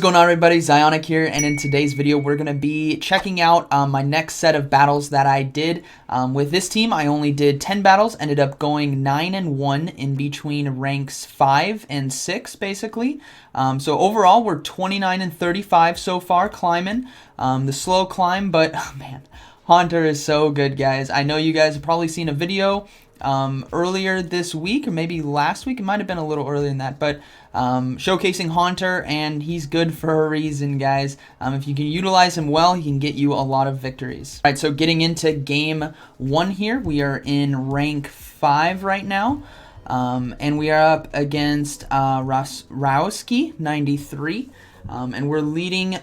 going on, everybody? Zyonik here, and in today's video we're going to be checking out my next set of battles that I did. With this team I only did 10 battles, ended up going 9-1 in between ranks 5 and 6 basically. So overall we're 29-35 so far, climbing the slow climb, but oh, man, Haunter is so good, guys. I know you guys have probably seen a video earlier this week, or maybe last week. It might have been a little earlier than that, but showcasing Haunter, and he's good for a reason, guys. If you can utilize him well, he can get you a lot of victories. All right, so getting into game 1 here, we are in rank 5 right now, and we are up against Rowski 93. And we're leading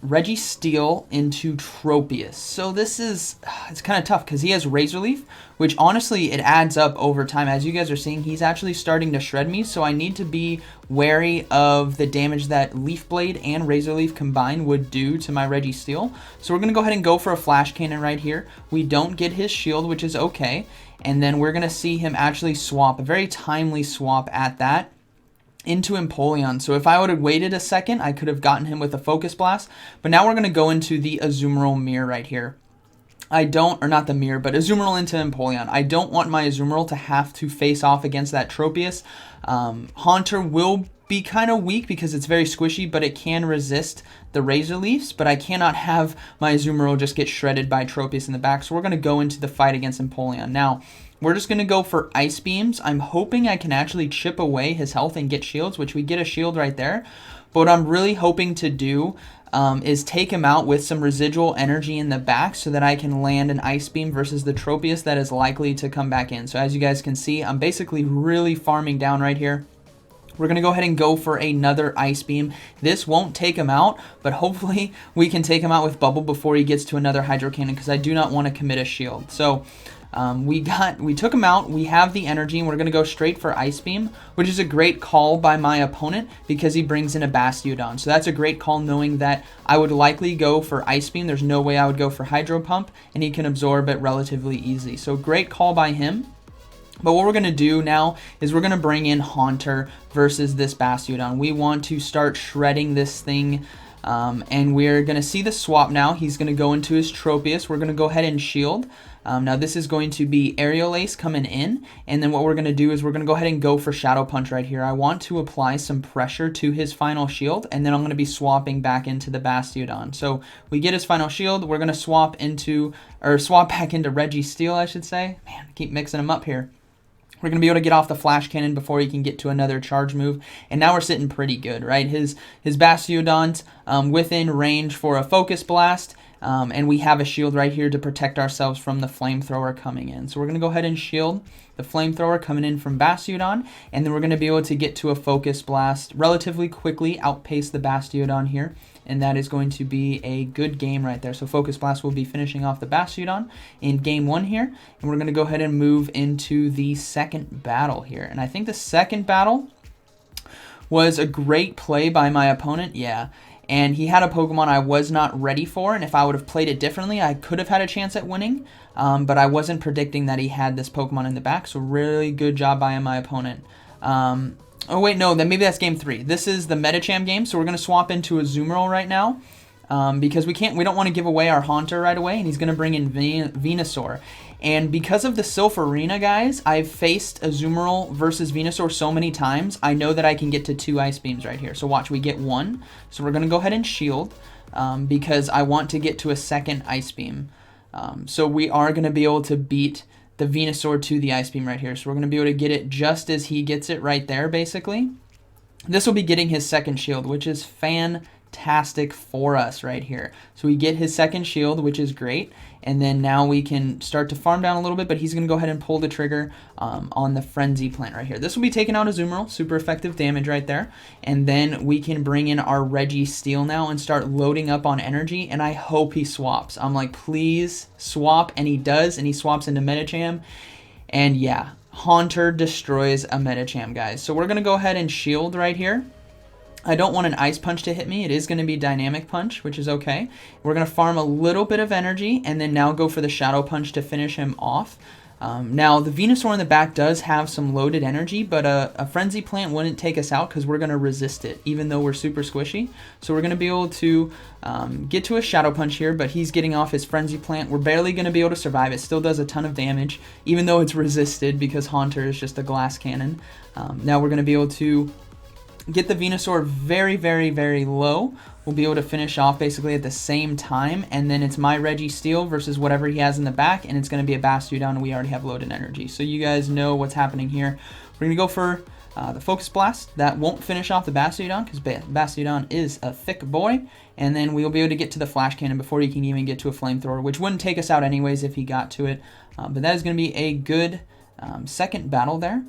Reggie Steele into Tropius. So this is, it's kind of tough because he has Razor Leaf, which honestly it adds up over time. As you guys are seeing, he's actually starting to shred me, so I need to be wary of the damage that Leaf Blade and Razor Leaf combined would do to my Reggie Steele. So we're going to go ahead and go for a Flash Cannon right here. We don't get his shield, which is okay. And then we're going to see him actually swap, a very timely swap at that, into Empoleon. So if I would have waited a second, I could have gotten him with a Focus Blast. But now we're going to go into the Azumarill mirror right here. I don't, or not the mirror, but Azumarill into Empoleon. I don't want my Azumarill to have to face off against that Tropius. Haunter will be kind of weak because it's very squishy, but it can resist the Razor Leafs, but I cannot have my Azumarill just get shredded by Tropius in the back. So we're going to go into the fight against Empoleon. Now, we're just going to go for Ice Beams. I'm hoping I can actually chip away his health and get shields, which we get a shield right there. But what I'm really hoping to do is take him out with some residual energy in the back so that I can land an Ice Beam versus the Tropius that is likely to come back in. So as you guys can see, I'm basically really farming down right here. We're going to go ahead and go for another Ice Beam. This won't take him out, but hopefully we can take him out with Bubble before he gets to another Hydro Cannon, because I do not want to commit a shield. So we took him out. We have the energy, and we're going to go straight for Ice Beam, which is a great call by my opponent because he brings in a Bastiodon. So that's a great call, knowing that I would likely go for Ice Beam. There's no way I would go for Hydro Pump, and he can absorb it relatively easy. So great call by him. But what we're going to do now is we're going to bring in Haunter versus this Bastiodon. We want to start shredding this thing, and we're going to see the swap now. He's going to go into his Tropius. We're going to go ahead and shield. Now this is going to be Aerial Ace coming in, and then what we're going to do is we're going to go ahead and go for Shadow Punch right here. I want to apply some pressure to his final shield, and then I'm going to be swapping back into the Bastiodon. So we get his final shield. We're going to swap back into Reggie Steele, I should say. Man, I keep mixing them up here. We're going to be able to get off the Flash Cannon before he can get to another charge move. And now we're sitting pretty good, right? His Bastiodon's within range for a Focus Blast. And we have a shield right here to protect ourselves from the Flamethrower coming in. So we're going to go ahead and shield the Flamethrower coming in from Bastiodon. And then we're going to be able to get to a Focus Blast relatively quickly, outpace the Bastiodon here. And that is going to be a good game right there. So Focus Blast will be finishing off the Bastiodon in game 1 here. And we're going to go ahead and move into the second battle here. And I think the second battle was a great play by my opponent. Yeah. And he had a Pokemon I was not ready for, and if I would have played it differently, I could have had a chance at winning, but I wasn't predicting that he had this Pokemon in the back, so really good job by my opponent. Oh wait, no, then maybe that's game 3. This is the Medicham game, so we're going to swap into Azumarill right now, because we don't want to give away our Haunter right away, and he's going to bring in Venusaur. And because of the Silpharina, guys, I've faced Azumarill versus Venusaur so many times, I know that I can get to 2 Ice Beams right here. So watch, we get 1. So we're going to go ahead and shield, because I want to get to a second Ice Beam. So we are going to be able to beat the Venusaur to the Ice Beam right here. So we're going to be able to get it just as he gets it right there, basically. This will be getting his second shield, which is fantastic for us right here. So we get his second shield, which is great, and then now we can start to farm down a little bit, but he's going to go ahead and pull the trigger on the Frenzy Plant right here. This will be taking out Azumarill, super effective damage right there, and then we can bring in our Reggie Steele now and start loading up on energy, and I hope he swaps. I'm like, please swap, and he does, and he swaps into Medicham, and yeah, Haunter destroys a Medicham, guys. So we're going to go ahead and shield right here. I don't want an Ice Punch to hit me. It is going to be Dynamic Punch, which is okay. We're going to farm a little bit of energy and then now go for the Shadow Punch to finish him off. Now, the Venusaur in the back does have some loaded energy, but a Frenzy Plant wouldn't take us out because we're going to resist it, even though we're super squishy. So we're going to be able to get to a Shadow Punch here, but he's getting off his Frenzy Plant. We're barely going to be able to survive. It still does a ton of damage, even though it's resisted because Haunter is just a glass cannon. Now we're going to be able to get the Venusaur very, very, very low. We'll be able to finish off basically at the same time, and then it's my Registeel versus whatever he has in the back, and it's going to be a Bastiodon, and we already have loaded energy. So you guys know what's happening here. We're going to go for the Focus Blast. That won't finish off the Bastiodon because Bastiodon is a thick boy, and then we'll be able to get to the Flash Cannon before he can even get to a Flamethrower, which wouldn't take us out anyways if he got to it. But that is going to be a good second battle there.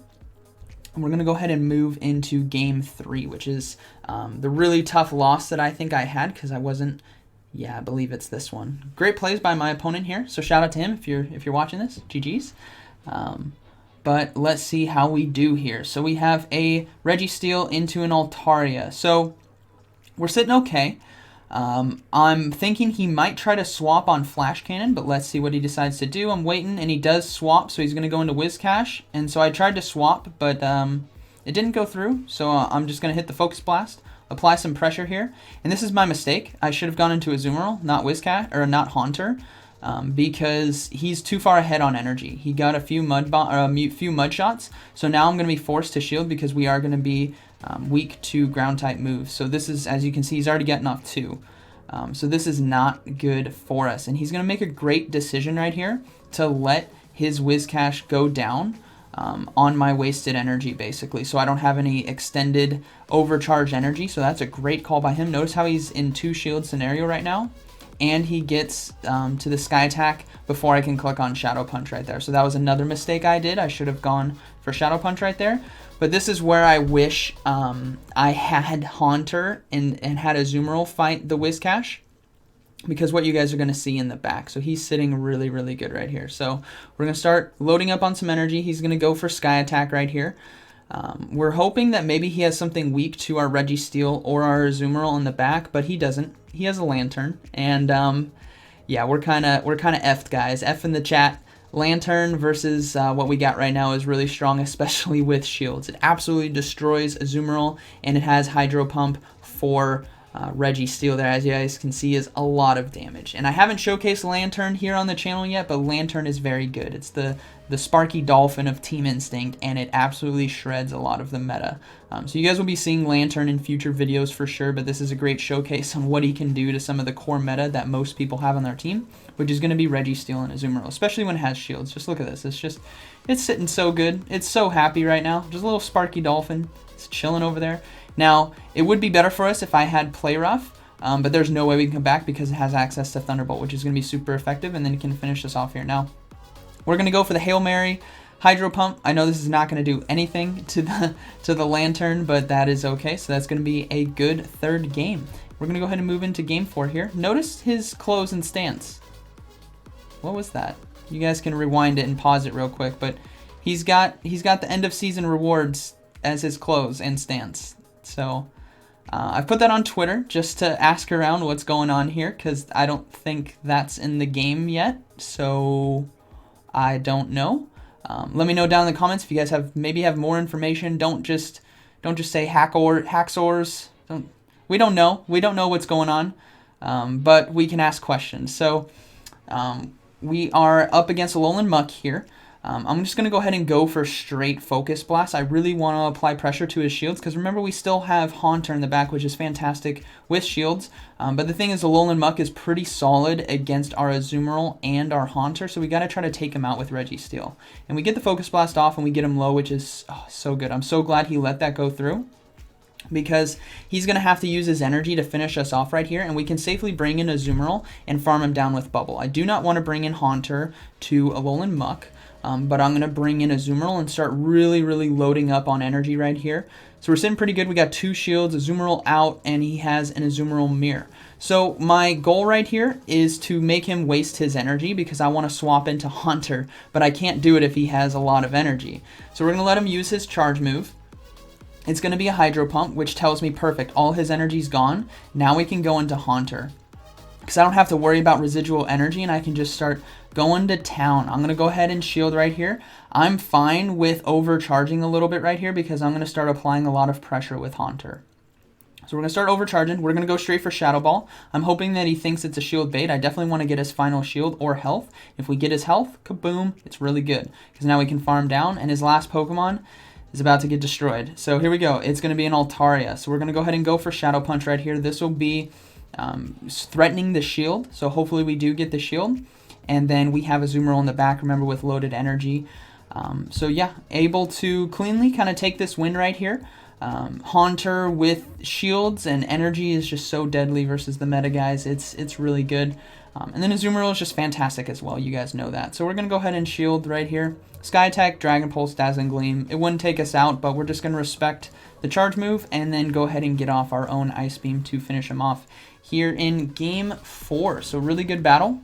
And we're going to go ahead and move into Game 3, which is the really tough loss that I think I had because I wasn't, yeah, I believe it's this one. Great plays by my opponent here, so shout out to him if you're watching this. GG's. But let's see how we do here. So we have a Registeel into an Altaria. So we're sitting okay. I'm thinking he might try to swap on Flash Cannon, but let's see what he decides to do. I'm waiting, and he does swap, so he's going to go into Whiscash. And so I tried to swap, but it didn't go through, so I'm just going to hit the Focus Blast, apply some pressure here. And this is my mistake. I should have gone into Azumarill, not Whiscash, or not Haunter, because he's too far ahead on energy. He got a few mud shots, so now I'm going to be forced to shield because we are going to be weak to ground type moves. So this is, as you can see, he's already getting off 2. So this is not good for us. And he's going to make a great decision right here to let his Whiscash go down on my wasted energy, basically. So I don't have any extended overcharged energy. So that's a great call by him. Notice how he's in 2 shield scenario right now. And he gets to the Sky Attack before I can click on Shadow Punch right there. So that was another mistake I did. I should have gone for Shadow Punch right there. But this is where I wish I had Haunter and had Azumarill fight the Whiscash, because what you guys are going to see in the back. So he's sitting really, really good right here. So we're going to start loading up on some energy. He's going to go for Sky Attack right here. We're hoping that maybe he has something weak to our Registeel or our Azumarill in the back, but he doesn't. He has a Lantern, and yeah, we're kind of effed, guys. F in the chat. Lantern versus what we got right now is really strong, especially with shields. It absolutely destroys Azumarill, and it has Hydro Pump for Registeel there, as you guys can see, is a lot of damage. And I haven't showcased Lantern here on the channel yet, but Lantern is very good. It's the Sparky Dolphin of Team Instinct, and it absolutely shreds a lot of the meta. So you guys will be seeing Lantern in future videos for sure, but this is a great showcase on what he can do to some of the core meta that most people have on their team, which is going to be Registeel and Azumarill, especially when it has shields. Just look at this. It's sitting so good. It's so happy right now. Just a little Sparky Dolphin. It's chilling over there. Now, it would be better for us if I had Play Rough, but there's no way we can come back because it has access to Thunderbolt, which is going to be super effective, and then it can finish us off here. Now, we're going to go for the Hail Mary Hydro Pump. I know this is not going to do anything to the Lantern, but that is okay. So that's going to be a good third game. We're going to go ahead and move into Game 4 here. Notice his close and stance. What was that? You guys can rewind it and pause it real quick, but he's got the end of season rewards as his close and stance. So I put that on Twitter just to ask around what's going on here, because I don't think that's in the game yet. So I don't know. Let me know down in the comments if you guys maybe have more information. Don't just say hacksaws. We don't know. We don't know what's going on, but we can ask questions. So we are up against Alolan Muck here. I'm just going to go ahead and go for straight Focus Blast. I really want to apply pressure to his shields, because remember, we still have Haunter in the back, which is fantastic with shields. But the thing is, Alolan Muck is pretty solid against our Azumarill and our Haunter, so we got to try to take him out with Registeel. And we get the Focus Blast off, and we get him low, which is so good. I'm so glad he let that go through, because he's going to have to use his energy to finish us off right here, and we can safely bring in Azumarill and farm him down with Bubble. I do not want to bring in Haunter to Alolan Muck. But I'm going to bring in Azumarill and start really, really loading up on energy right here. So we're sitting pretty good. We got 2 shields, Azumarill out, and he has an Azumarill Mirror. So my goal right here is to make him waste his energy, because I want to swap into Haunter, but I can't do it if he has a lot of energy. So we're going to let him use his charge move. It's going to be a Hydro Pump, which tells me perfect. All his energy's gone. Now we can go into Haunter. because I don't have to worry about residual energy and I can just start going to town. I'm going to go ahead and shield right here. I'm fine with overcharging a little bit right here because I'm going to start applying a lot of pressure with Haunter. So we're going to start overcharging. We're going to go straight for Shadow Ball. I'm hoping that he thinks it's a shield bait. I definitely want to get his final shield or health. If we get his health, kaboom, it's really good. Because now we can farm down, and his last Pokemon is about to get destroyed. So here we go. It's going to be an Altaria. So we're going to go ahead and go for Shadow Punch right here. This will be threatening the shield. So hopefully we do get the shield. And then we have Azumarill in the back, remember, with loaded energy. So yeah, able to cleanly kind of take this win right here. Haunter with shields and energy is just so deadly versus the meta guys. It's really good. And then Azumarill is just fantastic as well. You guys know that. So we're going to go ahead and shield right here. Sky Attack, Dragon Pulse, Dazzling Gleam. It wouldn't take us out, but we're just going to respect the charge move and then go ahead and get off our own Ice Beam to finish him off here in Game 4. So really good battle.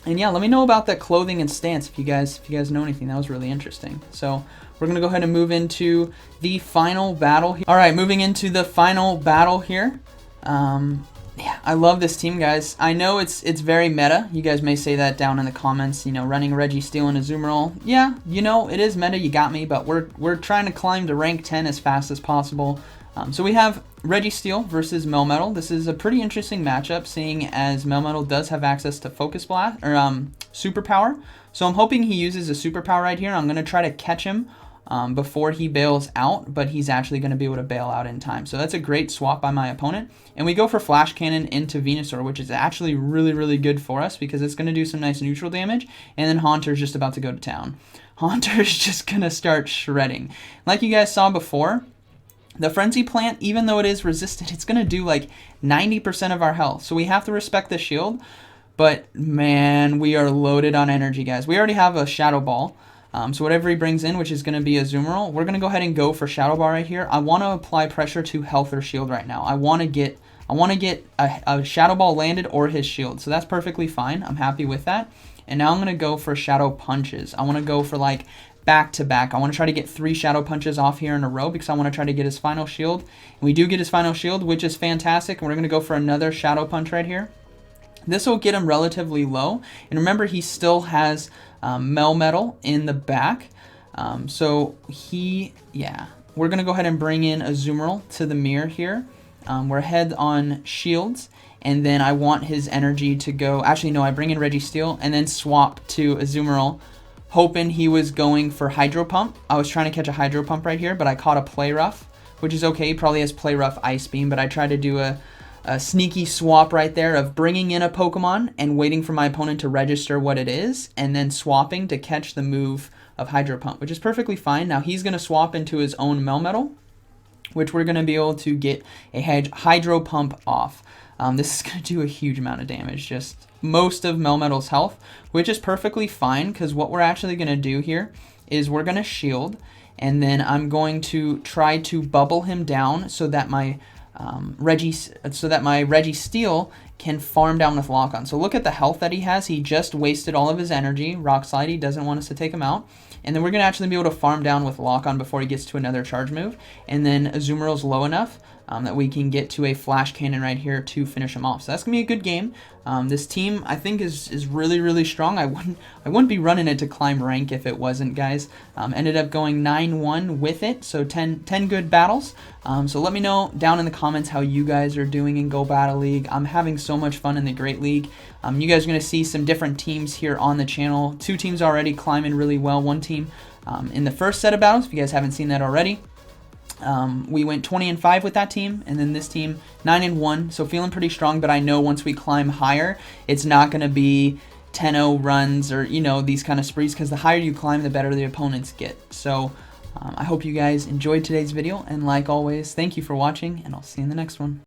And yeah, let me know about that clothing and stance if you guys know anything. That was really interesting. So we're gonna go ahead and move into the final battle here. All right, moving into the final battle here. Yeah, I love this team, guys. I know it's very meta. You guys may say that down in the comments. You know, running Reggie, Steele, and Azumarill. Yeah, you know it is meta. You got me, but we're trying to climb to rank 10 as fast as possible. So we have Registeel versus Melmetal. This is a pretty interesting matchup, seeing as Melmetal does have access to Focus Blast or Superpower. So I'm hoping he uses a Superpower right here. I'm going to try to catch him before he bails out, but he's actually going to be able to bail out in time. So that's a great swap by my opponent. And we go for Flash Cannon into Venusaur, which is actually really, really good for us because it's going to do some nice neutral damage. And then Haunter's just about to go to town. Haunter's just going to start shredding. Like you guys saw before, the Frenzy Plant, even though it is resistant, it's going to do like 90% of our health. So we have to respect the shield. But, man, we are loaded on energy, guys. We already have a Shadow Ball. So whatever he brings in, which is going to be a Azumarill, we're going to go ahead and go for Shadow Ball right here. I want to apply pressure to health or shield right now. I want to get a Shadow Ball landed or his shield. So that's perfectly fine. I'm happy with that. And now I'm going to go for Shadow Punches. I want to go for, like, back-to-back. I want to try to get 3 Shadow Punches off here in a row because I want to try to get his final shield. And we do get his final shield, which is fantastic. And we're going to go for another Shadow Punch right here. This will get him relatively low. And remember, he still has Melmetal in the back. So we're going to go ahead and bring in Azumarill to the mirror here. We're ahead on shields. And then I want his energy to go. Actually, no, I bring in Registeel and then swap to Azumarill, hoping he was going for Hydro Pump. I was trying to catch a Hydro Pump right here, but I caught a Play Rough, which is okay. He probably has Play Rough Ice Beam, but I tried to do a sneaky swap right there of bringing in a Pokemon and waiting for my opponent to register what it is, and then swapping to catch the move of Hydro Pump, which is perfectly fine. Now he's going to swap into his own Melmetal, which we're going to be able to get a Hydro Pump off. This is going to do a huge amount of damage, just most of Melmetal's health, which is perfectly fine because what we're actually going to do here is we're going to shield, and then I'm going to try to bubble him down so that my Registeel can farm down with Lock-On. So look at the health that he has. He just wasted all of his energy. Rock Slide, he doesn't want us to take him out. And then we're going to actually be able to farm down with Lock-On before he gets to another charge move. And then Azumarill's low enough that we can get to a Flash Cannon right here to finish him off. So that's going to be a good game. This team, I think, is really, really strong. I wouldn't be running it to climb rank if it wasn't, guys. Ended up going 9-1 with it, so 10 good battles. So let me know down in the comments how you guys are doing in Go Battle League. I'm having so much fun in the Great League. You guys are going to see some different teams here on the channel. 2 teams already climbing really well. 1 team in the first set of battles, if you guys haven't seen that already. We went 20-5 with that team, and then this team 9-1, so feeling pretty strong. But I know once we climb higher, it's not going to be 10-0 runs or, you know, these kind of sprees, because the higher you climb, the better the opponents get. So I hope you guys enjoyed today's video, and like always, thank you for watching, and I'll see you in the next one.